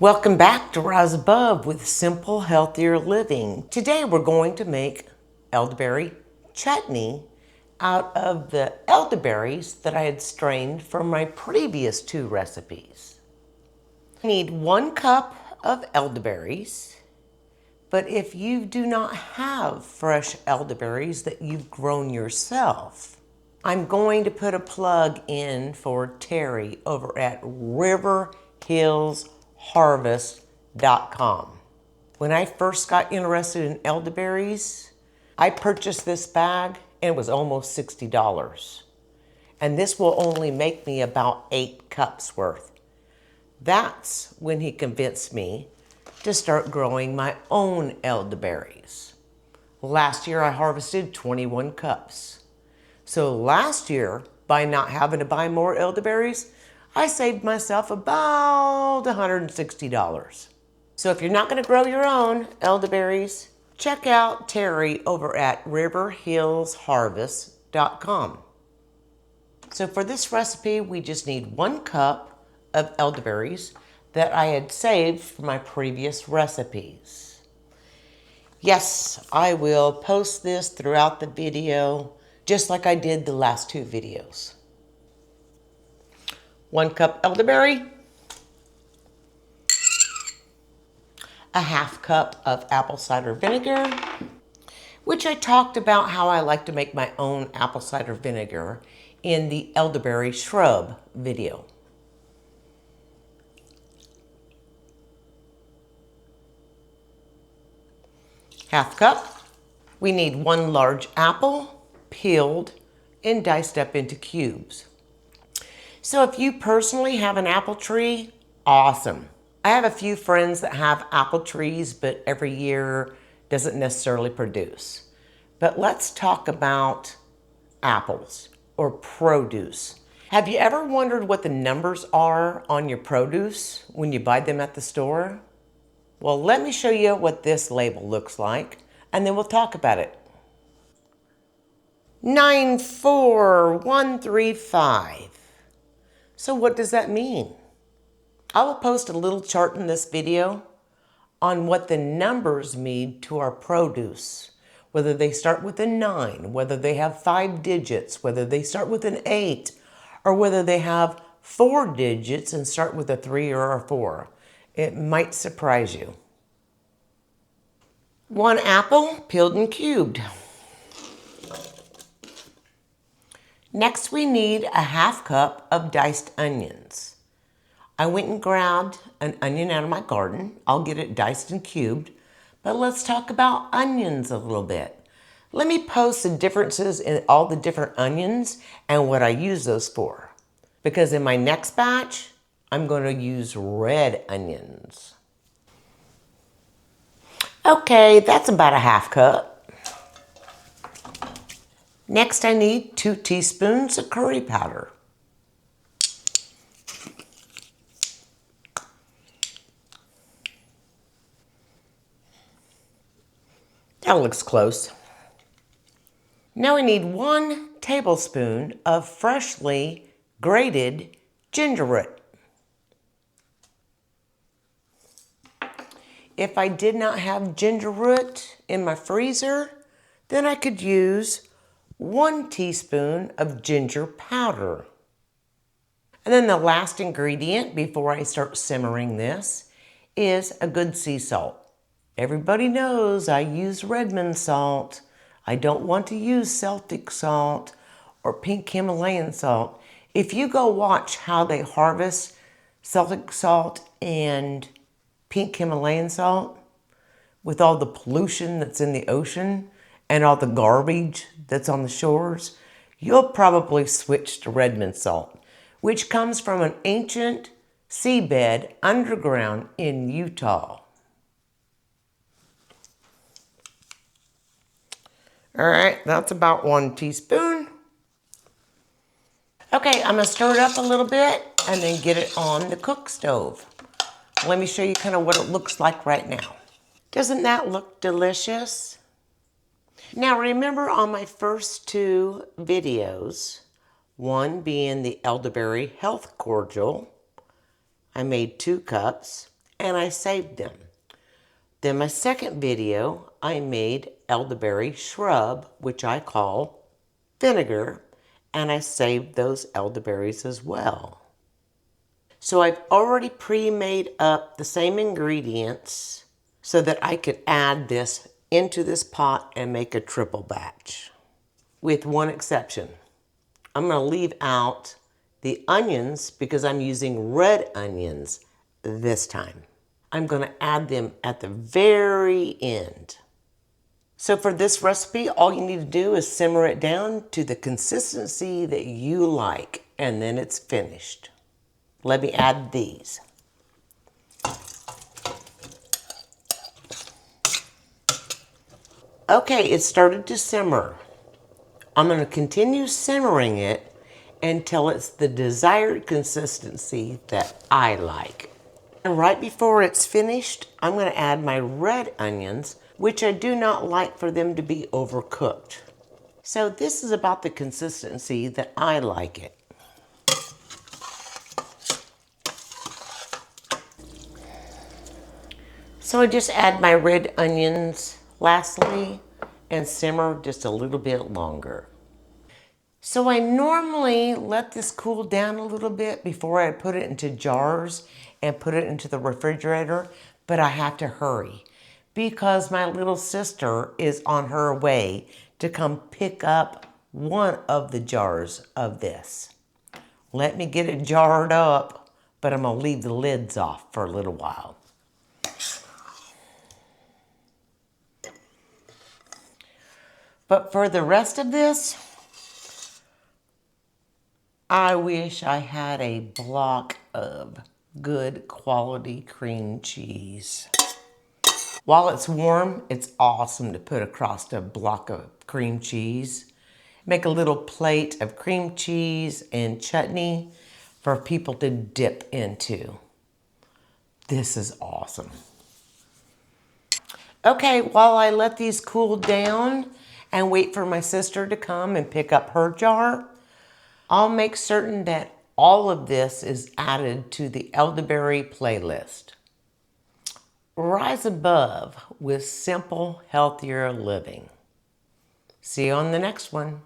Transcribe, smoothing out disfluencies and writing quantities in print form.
Welcome back to Rise Above with Simple Healthier Living. Today we're going to make elderberry chutney out of the elderberries that I had strained from my previous two recipes. I need 1 cup of elderberries, but if you do not have fresh elderberries that you've grown yourself, I'm going to put a plug in for Terry over at riverhillsharvest.com. When I first got interested in elderberries, I purchased this bag and it was almost $60. And this will only make me about 8 cups worth. That's when he convinced me to start growing my own elderberries. Last year I harvested 21 cups. So last year, by not having to buy more elderberries, I saved myself about $160. So if you're not going to grow your own elderberries, check out Terry over at riverhillsharvest.com. So for this recipe, we just need 1 cup of elderberries that I had saved from my previous recipes. Yes, I will post this throughout the video, just like I did the last 2 videos. 1 cup elderberry, a ½ cup of apple cider vinegar, which I talked about how I like to make my own apple cider vinegar in the elderberry shrub video. ½ cup. We need 1 large apple, peeled and diced up into cubes. So if you personally have an apple tree, awesome. I have a few friends that have apple trees, but every year doesn't necessarily produce. But let's talk about apples or produce. Have you ever wondered what the numbers are on your produce when you buy them at the store? Well, let me show you what this label looks like, and then we'll talk about it. 94135. So what does that mean? I will post a little chart in this video on what the numbers mean to our produce, whether they start with a 9, whether they have 5 digits, whether they start with an 8, or whether they have 4 digits and start with a 3 or a 4. It might surprise you. 1 apple, peeled and cubed. Next, we need a ½ cup of diced onions. I went and grabbed an onion out of my garden. I'll get it diced and cubed, but let's talk about onions a little bit. Let me post the differences in all the different onions and what I use those for. Because in my next batch, I'm going to use red onions. Okay, that's about a ½ cup. Next, I need 2 teaspoons of curry powder. That looks close. Now I need 1 tablespoon of freshly grated ginger root. If I did not have ginger root in my freezer, then I could use 1 teaspoon of ginger powder. And then the last ingredient before I start simmering this is a good sea salt. Everybody knows I use Redmond salt. I don't want to use Celtic salt or pink Himalayan salt. If you go watch how they harvest Celtic salt and pink Himalayan salt with all the pollution that's in the ocean, and all the garbage that's on the shores, you'll probably switch to Redmond salt, which comes from an ancient seabed underground in Utah. All right, that's about 1 teaspoon. Okay, I'm gonna stir it up a little bit and then get it on the cook stove. Let me show you kind of what it looks like right now. Doesn't that look delicious? Now remember on my first 2 videos, one being the elderberry health cordial, I made 2 cups, and I saved them. Then my second video, I made elderberry shrub, which I call vinegar, and I saved those elderberries as well. So I've already pre-made up the same ingredients so that I could add this into this pot and make a triple batch. With one exception. I'm going to leave out the onions because I'm using red onions this time. I'm going to add them at the very end. So for this recipe, all you need to do is simmer it down to the consistency that you like, and then it's finished. Let me add these. Okay, it started to simmer. I'm going to continue simmering it until it's the desired consistency that I like. And right before it's finished, I'm going to add my red onions, which I do not like for them to be overcooked. So this is about the consistency that I like it. So I just add my red onions lastly and simmer just a little bit longer. So I normally let this cool down a little bit before I put it into jars and put it into the refrigerator, but I have to hurry because my little sister is on her way to come pick up one of the jars of this. Let me get it jarred up, but I'm gonna leave the lids off for a little while. But for the rest of this, I wish I had a block of good quality cream cheese. While it's warm, it's awesome to put across a block of cream cheese. Make a little plate of cream cheese and chutney for people to dip into. This is awesome. Okay, while I let these cool down and wait for my sister to come and pick up her jar, I'll make certain that all of this is added to the elderberry playlist. Rise above with simple, healthier living. See you on the next one.